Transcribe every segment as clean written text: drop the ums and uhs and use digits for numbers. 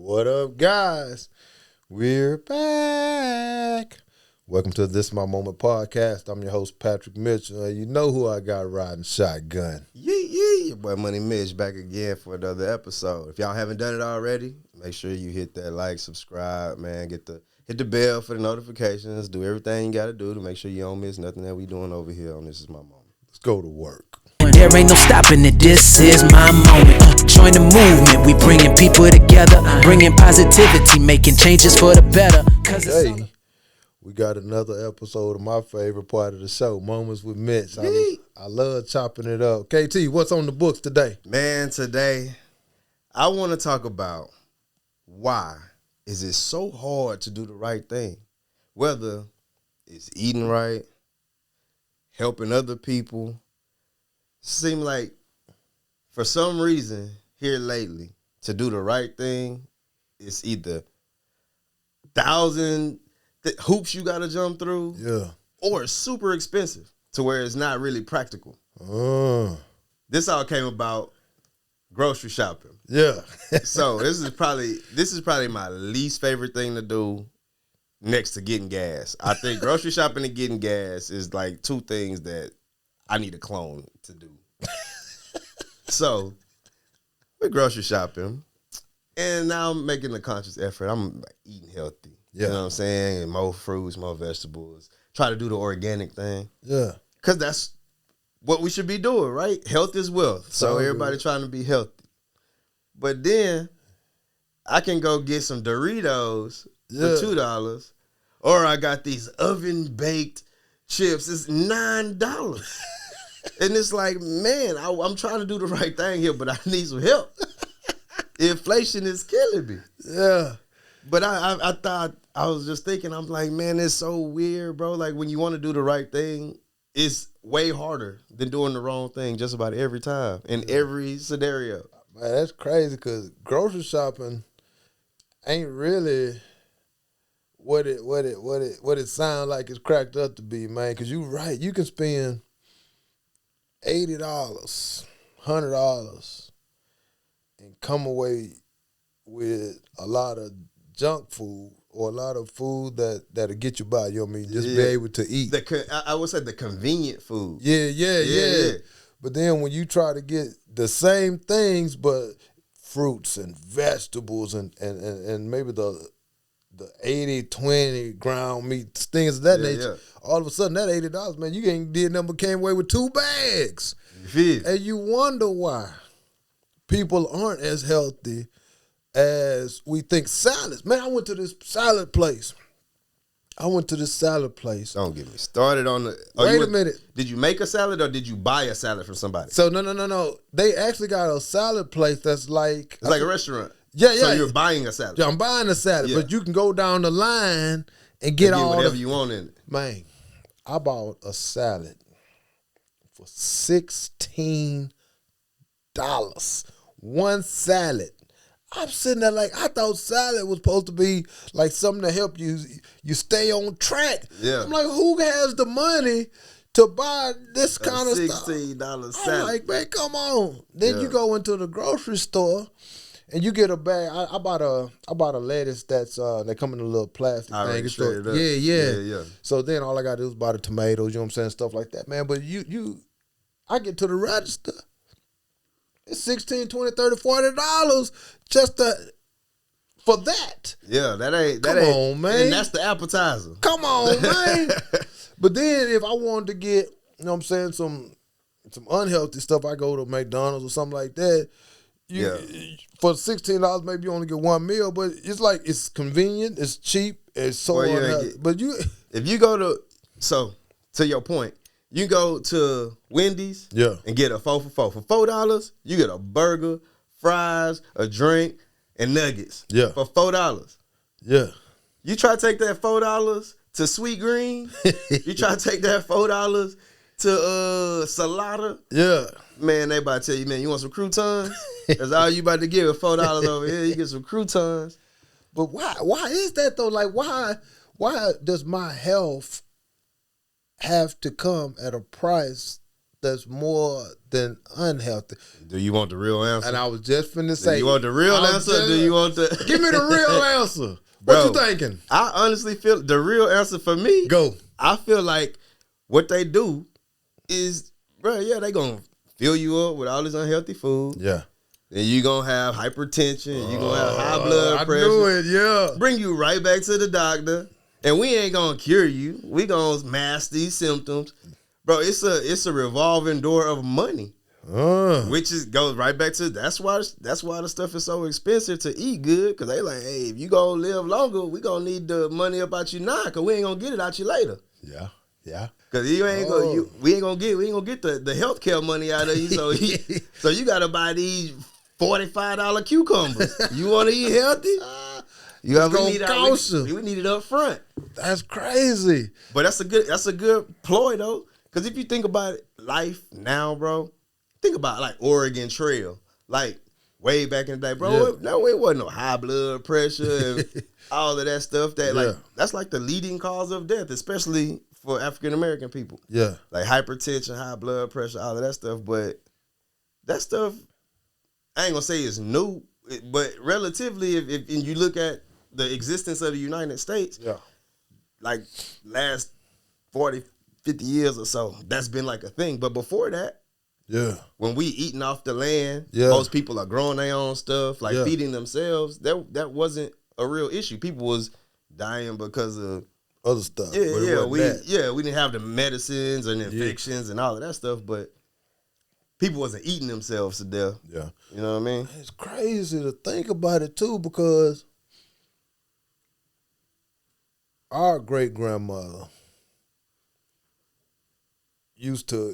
What up, guys? We're back. Welcome to This My Moment podcast. I'm your host, Patrick Mitch. You know who I got riding shotgun. Yeah. Your boy Money Mitch back again for another episode. If y'all haven't done it already, make sure you hit that like, subscribe, man. Hit the bell for the notifications. Do everything you got to do to make sure you don't miss nothing that we doing over here on This Is My Moment. Let's go to work. There ain't no stopping it, this is my moment. Join the movement, we bringing people together, bringing positivity, making changes for the better. Hey, we got another episode of my favorite part of the show, Moments with Mitch. I love chopping it up. KT, what's on the books today? Man, today I want to talk about why is it so hard to do the right thing? Whether it's eating right, helping other people. Seem like for some reason here lately, to do the right thing, it's either 1,000 hoops you got to jump through, or it's super expensive to where it's not really practical. This all came about grocery shopping. Yeah. So this is probably my least favorite thing to do next to getting gas. I think grocery shopping and getting gas is like two things that I need a clone to do. So we're grocery shopping, and now I'm making a conscious effort. I'm like eating healthy. You know what I'm saying? And more fruits, more vegetables. Try to do the organic thing. Yeah. Because that's what we should be doing, right? Health is wealth. So everybody trying to be healthy. But then I can go get some Doritos for $2, or I got these oven-baked chips. It's $9. And it's like, man, I'm trying to do the right thing here, but I need some help. Inflation is killing me. Yeah. But I thought, I was just thinking, I'm like, man, it's so weird, bro. Like, when you want to do the right thing, it's way harder than doing the wrong thing just about every time, in every scenario. Man, that's crazy because grocery shopping ain't really what it sounds like it's cracked up to be, man. Because you're right. You can spend $80, $100, and come away with a lot of junk food or a lot of food that'll get you by. You know what I mean? Just be able to eat. I would say the convenient food. Yeah. But then when you try to get the same things, but fruits and vegetables and maybe the 80-20 ground meat, things of that nature, all of a sudden that $80, man, you ain't did nothing but came away with 2 bags. And you wonder why people aren't as healthy as we think. Salads. Man, I went to this salad place. Don't get me started on the... Wait a minute. Did you make a salad or did you buy a salad from somebody? So, no. They actually got a salad place that's like... It's like a restaurant. Yeah. So you're buying a salad. Yeah, I'm buying a salad, but you can go down the line and get all whatever you want in it. Man, I bought a salad for $16. One salad. I'm sitting there like, I thought salad was supposed to be like something to help you stay on track. Yeah. I'm like, who has the money to buy this kind of stuff? $16 salad. I'm like, man, come on. Then you go into the grocery store and you get a bag. I bought a lettuce that's they come in a little plastic thing. Yeah. So then all I gotta do is buy the tomatoes, you know what I'm saying, stuff like that, man. But I get to the register. It's $16, $20, $30, $40 just for that. Yeah, that ain't. Come on, man. And that's the appetizer. Come on, man. But then if I wanted to get, you know what I'm saying, some unhealthy stuff, I go to McDonald's or something like that. For $16, maybe you only get one meal, but it's like it's convenient, it's cheap, it's so unhealthy. But if you go to your point, you go to Wendy's and get a 4 for $4. For $4, you get a burger, fries, a drink, and nuggets. Yeah. For $4. Yeah. You try to take that $4 to Sweet Green. You try to take that $4 to Salada. Yeah. Man, they about to tell you, man, you want some croutons? That's all you about to get with $4 over here. You get some croutons. But why is that though? Like why does my health have to come at a price that's more than unhealthy. Do you want the real answer? And I was just finna say, do you want the real answer? Or do you want the? Give me the real answer. What you thinking? I honestly feel the real answer for me. Go. I feel like what they do is, bro. Yeah, they gonna fill you up with all this unhealthy food. Yeah. Then you gonna have hypertension. You gonna have high blood pressure. I knew it. Yeah. Bring you right back to the doctor, and we ain't gonna cure you. We gonna mask these symptoms, bro. It's a revolving door of money, which goes right back to that's why the stuff is so expensive to eat good, because they like, hey, if you gonna live longer, we gonna need the money up out you now, because we ain't gonna get it out you later. Yeah. Yeah. Cause we ain't gonna get the healthcare money out of you. So you gotta buy these $45 cucumbers. You want to eat healthy? We need it up front. That's crazy. But that's a good ploy though. Cause if you think about life now, bro, think about like Oregon Trail, like way back in the day, bro. It wasn't no high blood pressure and all of that stuff. That's like the leading cause of death, especially for African American people. Yeah. Like hypertension, high blood pressure, all of that stuff. But that stuff, I ain't gonna say it's new, but relatively, if you look at the existence of the United States, like last 40, 50 years or so, that's been like a thing. But before that, when we eating off the land, most people are growing their own stuff, like feeding themselves. That wasn't a real issue. People was dying because of other stuff. We didn't have the medicines and infections and all of that stuff, but people wasn't eating themselves to death. Yeah. You know what I mean? It's crazy to think about it too, because our great grandmother used to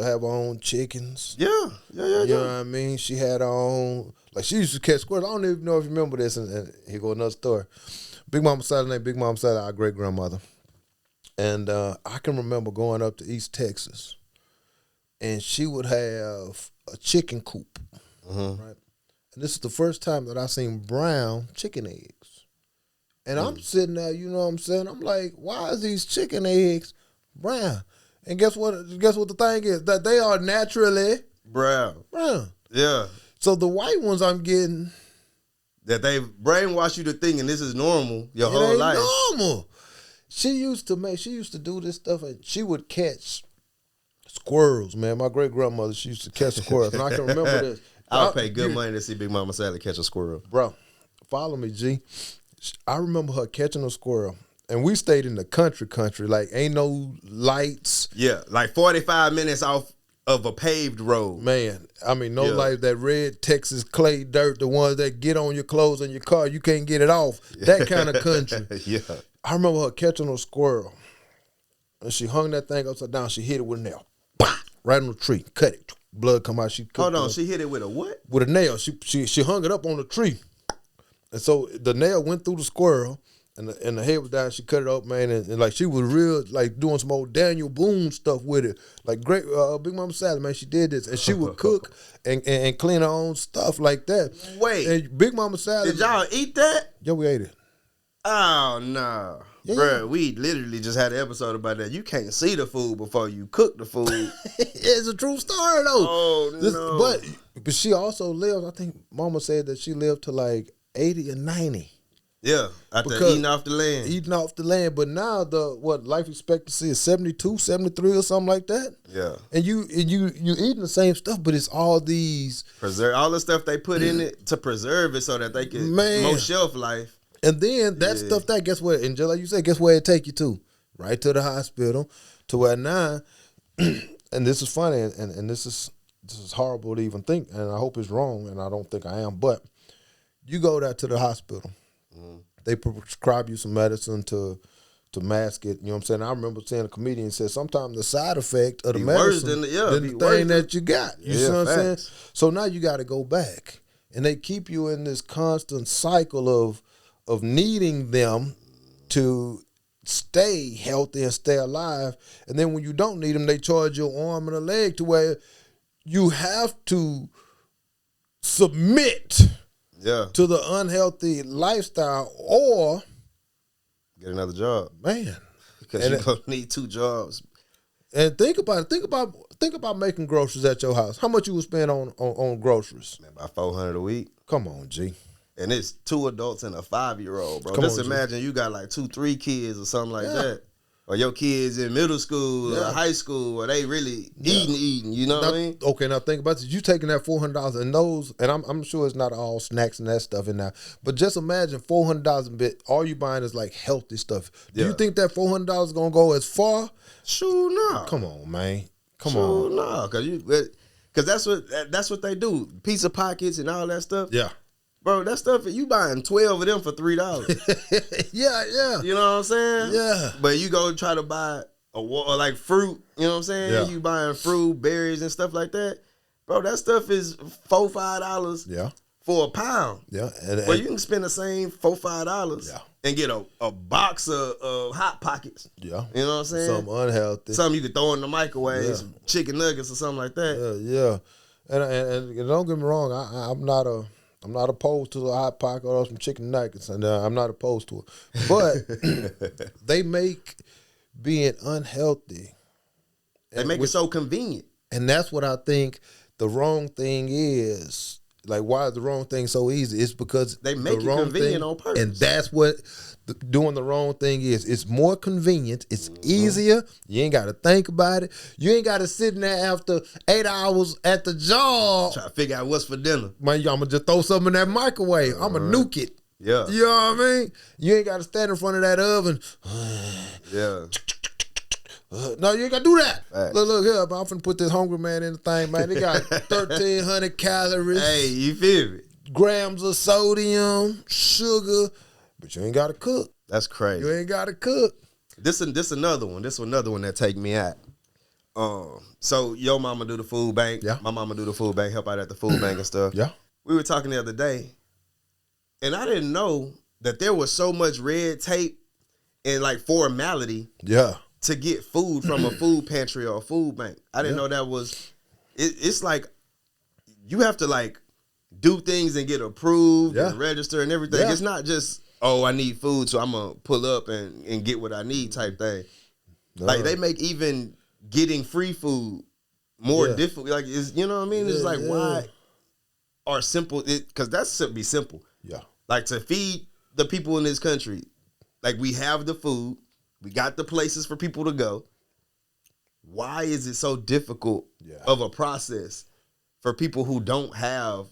have her own chickens. Yeah. You know what I mean? She had her own, like she used to catch squirrels. I don't even know if you remember this, and here go another story. Big Mama Sally, our great grandmother. And I can remember going up to East Texas, and she would have a chicken coop, right? And this is the first time that I seen brown chicken eggs. And I'm sitting there, you know what I'm saying? I'm like, why is these chicken eggs brown? And guess what the thing is? That they are naturally brown. Yeah. So the white ones I'm getting, that they brainwash you to thinking this is normal your whole life. Normal. She used to do this stuff, and she would catch squirrels, man. My great grandmother, she used to catch squirrels, and I can remember this. I would pay good money to see Big Mama Sally catch a squirrel. Bro, follow me, G. I remember her catching a squirrel, and we stayed in the country, like ain't no lights. Yeah, like 45 minutes off of a paved road. Man, I mean, no lights, that red Texas clay dirt, the ones that get on your clothes and your car, you can't get it off. That kind of country. Yeah. I remember her catching a squirrel, and she hung that thing upside down. She hit it with a nail. Bah! Right on the tree. Cut it. Blood come out. Hold on, she hit it with a what? With a nail. She hung it up on the tree. And so the nail went through the squirrel, and the head was down. She cut it up, man, and like she was real, like doing some old Daniel Boone stuff with it. Like great Big Mama Sally, man, she did this, and she would cook and clean her own stuff like that. Wait, and Big Mama Sally, did y'all eat that? Yeah, we ate it. Oh no, bro, we literally just had an episode about that. You can't see the food before you cook the food. It's a true story though. Oh no, but she also lived. I think Mama said that she lived to like 80 or 90. Yeah, after eating off the land. Eating off the land. But now life expectancy is 72, 73 or something like that. Yeah. And you eating the same stuff, but it's all these preserve all the stuff they put in it to preserve it so that they can more shelf life. And then that stuff, that guess what? And just like you said, guess where it take you to? Right to the hospital. To where now, and this is funny, and this is horrible to even think, and I hope it's wrong, and I don't think I am, but you go there to the hospital. They prescribe you some medicine to mask it. You know what I'm saying? I remember seeing a comedian say sometimes the side effect of the medicine than the thing that you got. You see what I'm saying? So now you got to go back, and they keep you in this constant cycle of needing them to stay healthy and stay alive. And then when you don't need them, they charge you an arm and a leg to where you have to submit to the unhealthy lifestyle or get another job. Man. Because you're going to need 2 jobs. And think about it. Think about making groceries at your house. How much you would spend on groceries? Man, about $400 a week. Come on, G. And it's 2 adults and a 5-year-old, bro. Just imagine you got like 2-3 kids or something like that. Or your kids in middle school or high school, or they really eating, you know what I mean? Okay, now think about this. You taking that $400 and those, and I'm sure it's not all snacks and that stuff in there, but just imagine $400 a bit. All you buying is like healthy stuff. Do you think that $400 is gonna go as far? Sure, no. Come on, man. Come sure, on. No, because that's what they do. Pizza pockets and all that stuff. Yeah. Bro, that stuff, you buying 12 of them for $3. Yeah. You know what I'm saying? Yeah. But you go try to buy like fruit, you know what I'm saying? Yeah. You buying fruit, berries, and stuff like that. Bro, that stuff is $4-5 for a pound. Yeah. But you can spend the same $4-5 and get a box of Hot Pockets. Yeah. You know what I'm saying? Something unhealthy. Something you could throw in the microwave, some chicken nuggets or something like that. Yeah. And don't get me wrong, I'm not opposed to a Hot Pocket or some chicken nuggets, and I'm not opposed to it. But they make being unhealthy. They make it so convenient. And that's what I think the wrong thing is. Like, why is the wrong thing so easy? It's because they make it convenient on purpose. And that's what doing the wrong thing is. It's more convenient. It's easier. You ain't got to think about it. You ain't got to sit in there after 8 hours at the job. Try to figure out what's for dinner. Man, I'm going to just throw something in that microwave. I'm going to nuke it. Yeah. You know what I mean? You ain't got to stand in front of that oven. Yeah. No, you ain't got to do that. Right. Look here, man. I'm finna put this hungry man in the thing, man. They got 1,300 calories. Hey, you feel me? Grams of sodium, sugar, but you ain't got to cook. That's crazy. You ain't got to cook. This another one. This another one that take me out. So your mama do the food bank. Yeah. My mama do the food bank, help out at the food bank and stuff. Yeah. We were talking the other day, and I didn't know that there was so much red tape and like formality. Yeah. To get food from a food pantry or a food bank. I didn't know that was. It's like you have to like do things and get approved and register and everything. It's not just, oh, I need food, so I'm gonna pull up and get what I need type thing. No. Like they make even getting free food more difficult. Like you know what I mean? It's like why are simple? Because that's be simple. Yeah. Like to feed the people in this country, like we have the food. We got the places for people to go. Why is it so difficult of a process for people who don't have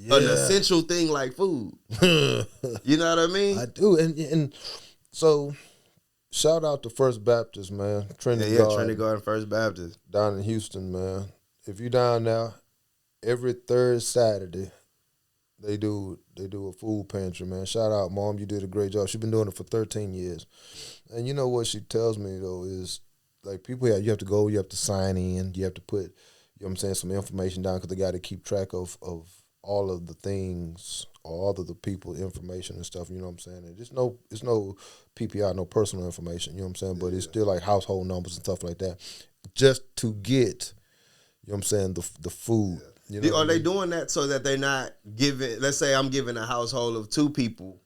an essential thing like food? You know what I mean? I do. And so, shout out to First Baptist, man. Trinity Garden First Baptist. Down in Houston, man. If you down there, every third Saturday, they do a food pantry, man. Shout out, Mom. You did a great job. She's been doing it for 13 years. And you know what she tells me, though, is like people you have to go, you have to sign in, you have to put, you know what I'm saying, some information down because they got to keep track of all of the things, all of the people, information and stuff, you know what I'm saying? And it's no PPI, no personal information, you know what I'm saying? But it's still like household numbers and stuff like that just to get, you know what I'm saying, the food. You know are they doing that so that they're not giving, let's say I'm giving a household of 2 people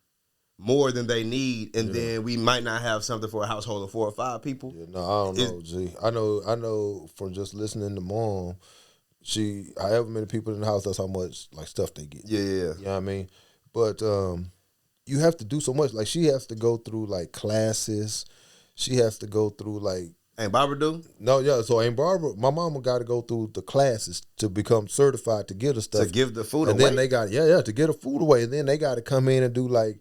more than they need, and then we might not have something for a household of 4 or 5 people? Yeah, no, I don't know, G. I know from just listening to Mom, however many people in the house, that's how much like stuff they get. Yeah. You know what I mean? But you have to do so much. Like she has to go through like classes. She has to go through like. Ain't Barbara do? No, yeah. So Aunt Barbara, my mama got to go through the classes to become certified to give the stuff. To give the food away. And then they got to get the food away. And then they got to come in and do like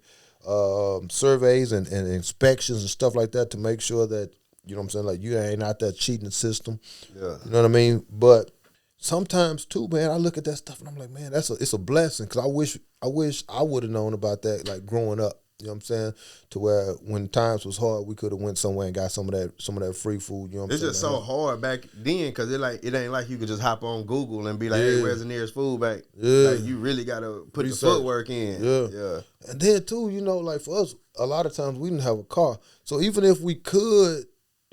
surveys and inspections and stuff like that to make sure that, you know what I'm saying, like you ain't out there cheating the system. Yeah. You know what I mean? But sometimes too, man, I look at that stuff and I'm like, man, it's a blessing because I wish I would have known about that like growing up. You know what I'm saying? To where when times was hard, we could have went somewhere and got some of that free food. You know what I'm saying? It's just so hard back then because it ain't like you could just hop on Google and be like, hey, where's the nearest food bank? Yeah. Like you really got to put the footwork in. Yeah. And then too, you know, like for us, a lot of times we didn't have a car. So even if we could,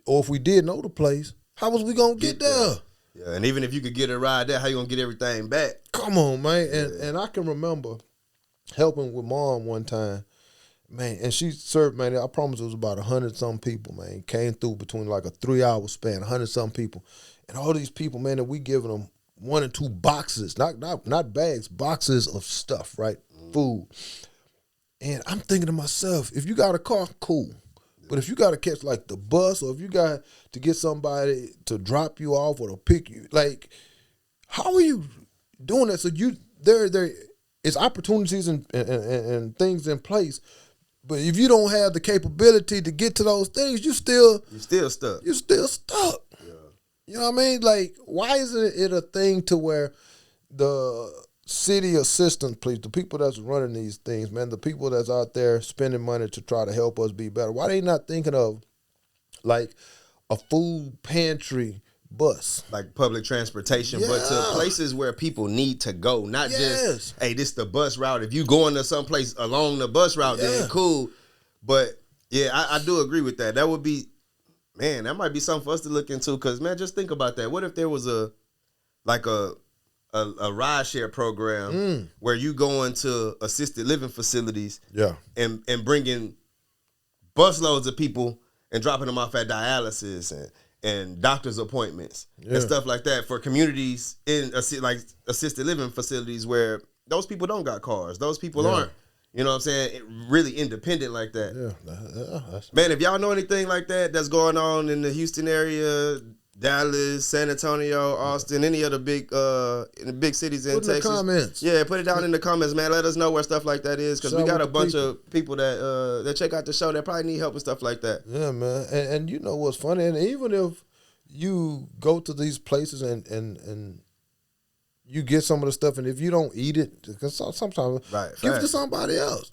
or if we did know the place, how was we going to get there? Yeah, and even if you could get a ride there, how you going to get everything back? Come on, man. And I can remember helping with Mom one time. Man, and she served, man, I promise it was about 100-something people, man. Came through between like a 3-hour span, 100-something people. And all these people, man, that we giving them 1 or 2 boxes, not bags, boxes of stuff, right? Food. And I'm thinking to myself, if you got a car, cool. But if you got to catch like the bus, or if you got to get somebody to drop you off or to pick you, like, how are you doing that? So there is opportunities and things in place. But if you don't have the capability to get to those things, you're still stuck. You're still stuck. Yeah. You know what I mean? Like, why isn't it a thing to where the city assistance, please, the people that's running these things, man, the people that's out there spending money to try to help us be better, why they not thinking of like a food pantry bus, like public transportation, but to places where people need to go, not just, hey, this the bus route. If you going to someplace along the bus route, then cool. But yeah, I do agree with that. That would be, man, that might be something for us to look into. Because, man, just think about that. What if there was a ride share program where you go into assisted living facilities, and bringing busloads of people and dropping them off at dialysis and doctor's appointments and stuff like that for communities in like assisted living facilities where those people don't got cars. Those people aren't, you know what I'm saying, really independent like that. Man, if y'all know anything like that that's going on in the Houston area, Dallas, San Antonio, Austin, any of the big in the big cities in Texas. Put in the comments. Yeah, put it down in the comments, man. Let us know where stuff like that is, because we got a bunch of people that check out the show that probably need help and stuff like that. Yeah, man. And you know what's funny? And even if you go to these places and you get some of the stuff, and if you don't eat it, because sometimes give it to somebody else.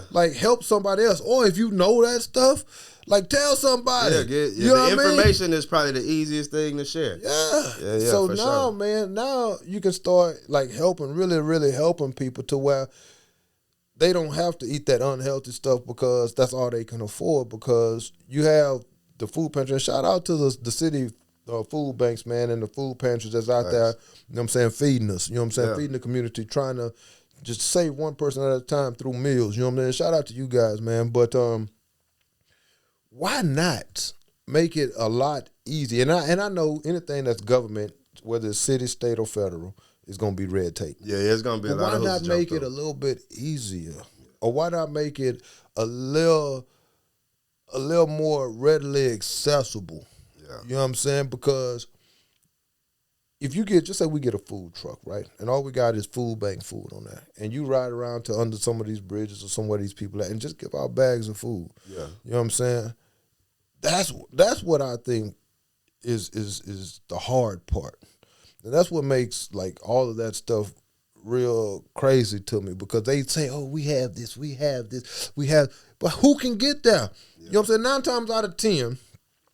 Like help somebody else. Or if you know that stuff, like tell somebody. The information is probably the easiest thing to share. Yeah. So now, man, now you can start like helping, really, really helping people to where they don't have to eat that unhealthy stuff because that's all they can afford, because you have the food pantry. And shout out to the city food banks, man, and the food pantries that's out there, you know what I'm saying, feeding us, you know what I'm saying, feeding the community, trying to just save one person at a time through meals, you know what I'm saying. Shout out to you guys, man. But why not make it a lot easier? And I know anything that's government, whether it's city, state, or federal, is going to be red tape. Yeah, it's going to be a lot of hoops. Why not make it a little bit easier? Or why not make it a little more readily accessible? Yeah. You know what I'm saying? Because if you just say we get a food truck, right? And all we got is food bank food on that. And you ride around to under some of these bridges or somewhere these people at and just give out bags of food. Yeah. You know what I'm saying? That's what I think is the hard part. And that's what makes like all of that stuff real crazy to me, because they say, oh, we have this, but who can get there? Yeah. You know what I'm saying? 9 times out of 10,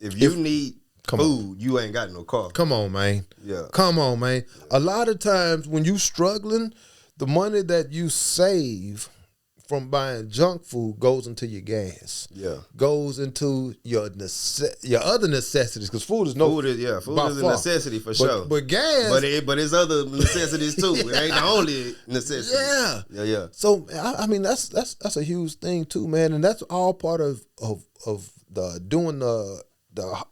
if you need food, you ain't got no car. Come on, man. Yeah. Come on, man. Yeah. A lot of times when you struggling, the money that you save from buying junk food goes into your gas. Yeah. Goes into your other necessities, because food is food is a necessity for sure. But gas, but it's other necessities too. It ain't the only necessity. Yeah. So I mean that's a huge thing too, man, and that's all part of the doing the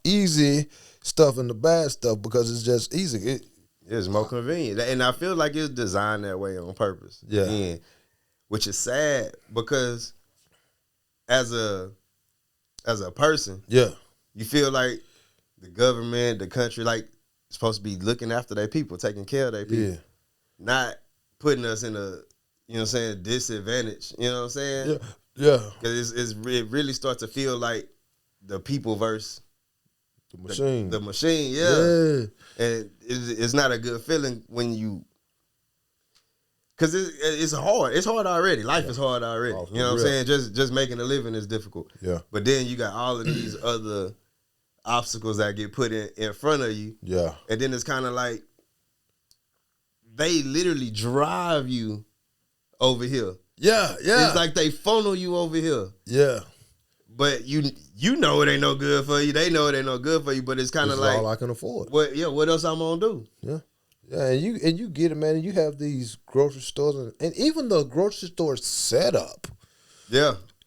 easy stuff and the bad stuff, because it's just easy. It's more convenient, and I feel like it's designed that way on purpose. Yeah. And, which is sad, because as a person, you feel like the government, the country, like, supposed to be looking after their people, taking care of their people, not putting us in a, you know what I'm saying, disadvantage. You know what I'm saying? Yeah. Because it really starts to feel like the people versus the machine. The machine, yeah. And it's not a good feeling when you. Because it's hard. It's hard already. Life is hard already. You know what I'm saying? Just making a living is difficult. Yeah. But then you got all of these other obstacles that get put in front of you. Yeah. And then it's kind of like they literally drive you over here. Yeah. It's like they funnel you over here. Yeah. But you know it ain't no good for you. They know it ain't no good for you. But it's kind of like all I can afford. What else I'm gonna do? Yeah. Yeah, and you get it, man. And you have these grocery stores, and even the grocery store setup,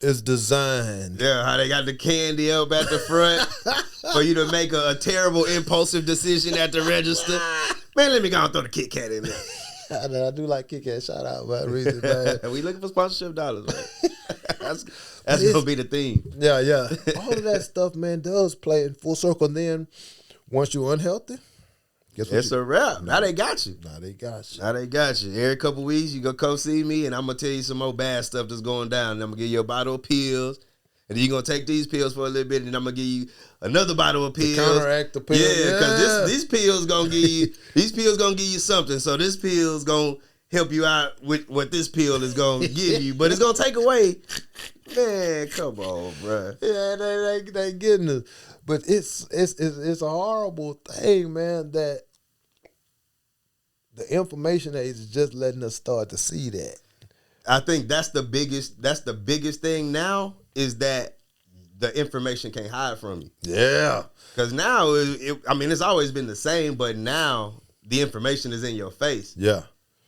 is designed. Yeah, how they got the candy up at the front for you to make a terrible impulsive decision at the register. Man, let me go and throw the Kit Kat in there. I do like Kit Kat. Shout out, man. Reason, man. We looking for sponsorship dollars, man. That's gonna be the theme. Yeah. All of that stuff, man, does play in full circle. And then once you're unhealthy, it's a wrap. Now they got you. Now they got you. Every couple weeks, you go come see me, and I'm gonna tell you some more bad stuff that's going down. And I'm gonna give you a bottle of pills, and then you're gonna take these pills for a little bit, and I'm gonna give you another bottle of pills. To counteract the pills. Yeah, because these pills gonna give you something. So this pill's gonna help you out with what this pill is gonna give you, but it's gonna take away. Man, come on, bro. Yeah, they getting us. But it's a horrible thing, man, that the information age is just letting us start to see that. I think that's the biggest thing now is that the information can't hide from you. Yeah. Because now, it's always been the same, but now the information is in your face. Yeah.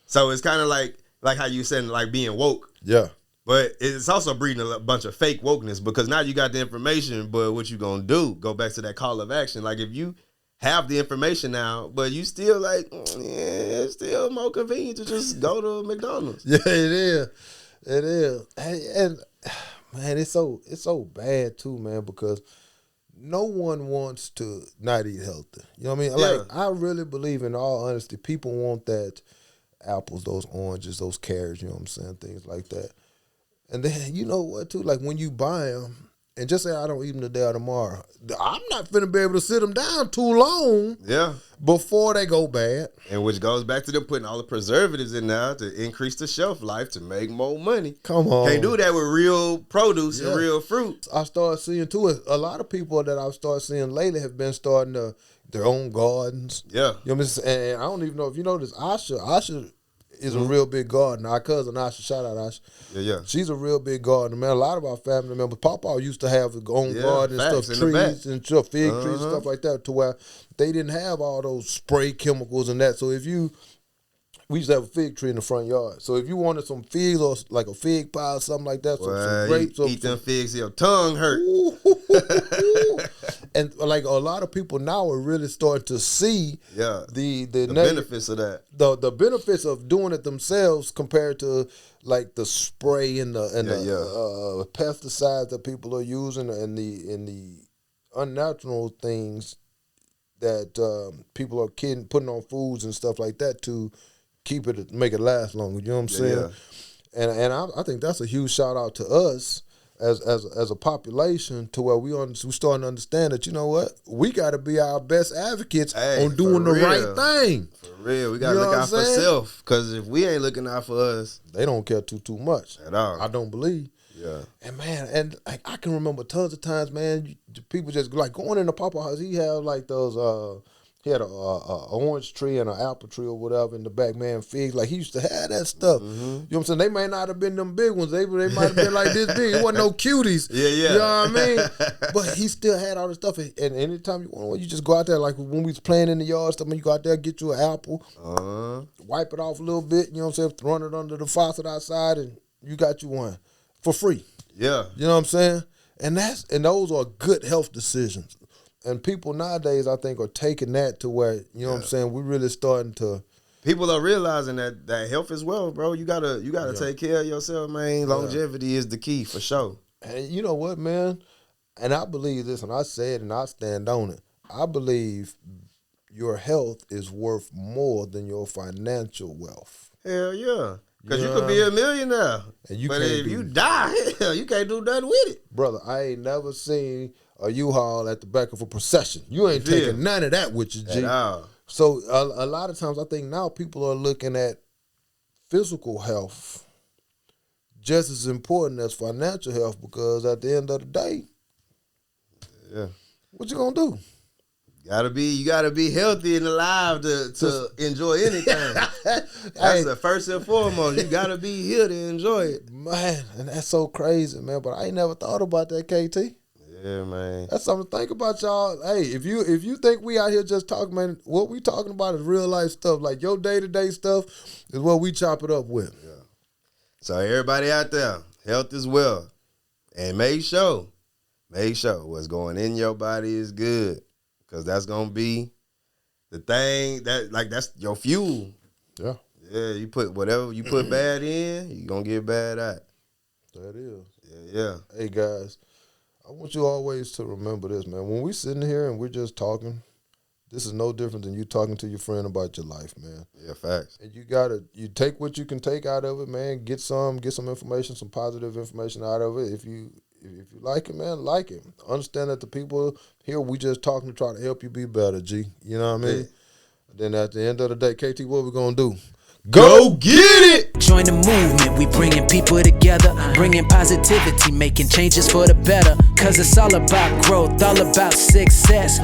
So it's kind of like how you said, like being woke. Yeah. But it's also breeding a bunch of fake wokeness because now you got the information, but what you gonna do? Go back to that call of action. Like if you have the information now, but you still like, it's still more convenient to just go to McDonald's. Yeah, it is. It is. And man, it's so bad too, man, because no one wants to not eat healthy. You know what I mean? Yeah. Like I really believe, in all honesty, people want that apples, those oranges, those carrots, you know what I'm saying? Things like that. And then, you know what, too? Like, when you buy them, and just say I don't eat them today or tomorrow, I'm not finna be able to sit them down too long before they go bad. And which goes back to them putting all the preservatives in there to increase the shelf life to make more money. Come on. Can't do that with real produce and real fruit. I started seeing, too, a lot of people that I've started seeing lately have been starting their own gardens. Yeah. You know what I'm saying? And I don't even know if you know this, Asha is a real big gardener. Our cousin Asha, shout out Asha. Yeah. She's a real big gardener, man. A lot of our family members, Papa used to have his own garden and stuff, trees and stuff, fig trees and stuff like that, to where they didn't have all those spray chemicals and that. So we used to have a fig tree in the front yard. So if you wanted some figs or like a fig pie or something like that, some grapes. Eat them figs, your tongue hurt. And like a lot of people now are really starting to see the benefits of that. The benefits of doing it themselves compared to like the spray and the pesticides that people are using and the unnatural things that people are putting on foods and stuff like that to make it last longer. You know what I'm saying? Yeah. And I think that's a huge shout out to us as a population, to where we starting to understand that, you know what, we got to be our best advocates on doing the right thing. For real, we got to look out for self, because if we ain't looking out for us, they don't care too much at all. I don't believe. Yeah. And man, and like I can remember tons of times, man, people just like going into Papa house. He had like those. He had a orange tree and an apple tree or whatever in the back, man, figs. Like, he used to have that stuff. Mm-hmm. You know what I'm saying? They may not have been them big ones. They might have been like this big. It wasn't no cuties. Yeah. You know what I mean? But he still had all the stuff. And anytime you want, you just go out there. Like, when we was playing in the yard stuff, you go out there, get you an apple, wipe it off a little bit, you know what I'm saying? Run it under the faucet outside, and you got you one for free. Yeah. You know what I'm saying? And those are good health decisions. And people nowadays, I think, are taking that to where, you know what I'm saying, we're really starting to. People are realizing that health is wealth, bro. You gotta take care of yourself, man. Longevity is the key, for sure. And you know what, man? And I believe this, and I say it, and I stand on it. I believe your health is worth more than your financial wealth. Hell yeah. Because you could be a millionaire. But if you die, hell, you can't do nothing with it. Brother, I ain't never seen a U-Haul at the back of a procession. You ain't taking none of that with you, G. At all. So a lot of times I think now people are looking at physical health just as important as financial health, because at the end of the day, what you gonna do? You gotta be healthy and alive to enjoy anything. That's the first and foremost. You gotta be here to enjoy it. Man, and that's so crazy, man. But I ain't never thought about that, KT. Yeah, man. That's something to think about, y'all. Hey, if you think we out here just talking, man, what we talking about is real life stuff. Like your day-to-day stuff is what we chop it up with. Yeah. So everybody out there, health is wealth. And make sure what's going in your body is good. Because that's going to be the thing that's your fuel. Yeah. Yeah, you put whatever you put bad in, you're going to get bad out. That is. Yeah. Hey, guys, I want you always to remember this, man. When we sitting here and we're just talking, this is no different than you talking to your friend about your life, man. Yeah, facts. And you take what you can take out of it, man. Get some information, some positive information out of it. If you like it, man, like it. Understand that the people here, we just talking to try to help you be better, G. You know what I mean? Yeah. Then at the end of the day, KT, what we gonna do? Go get it! Join the movement, we bringing people together, bringing positivity, making changes for the better. Cause it's all about growth, all about success.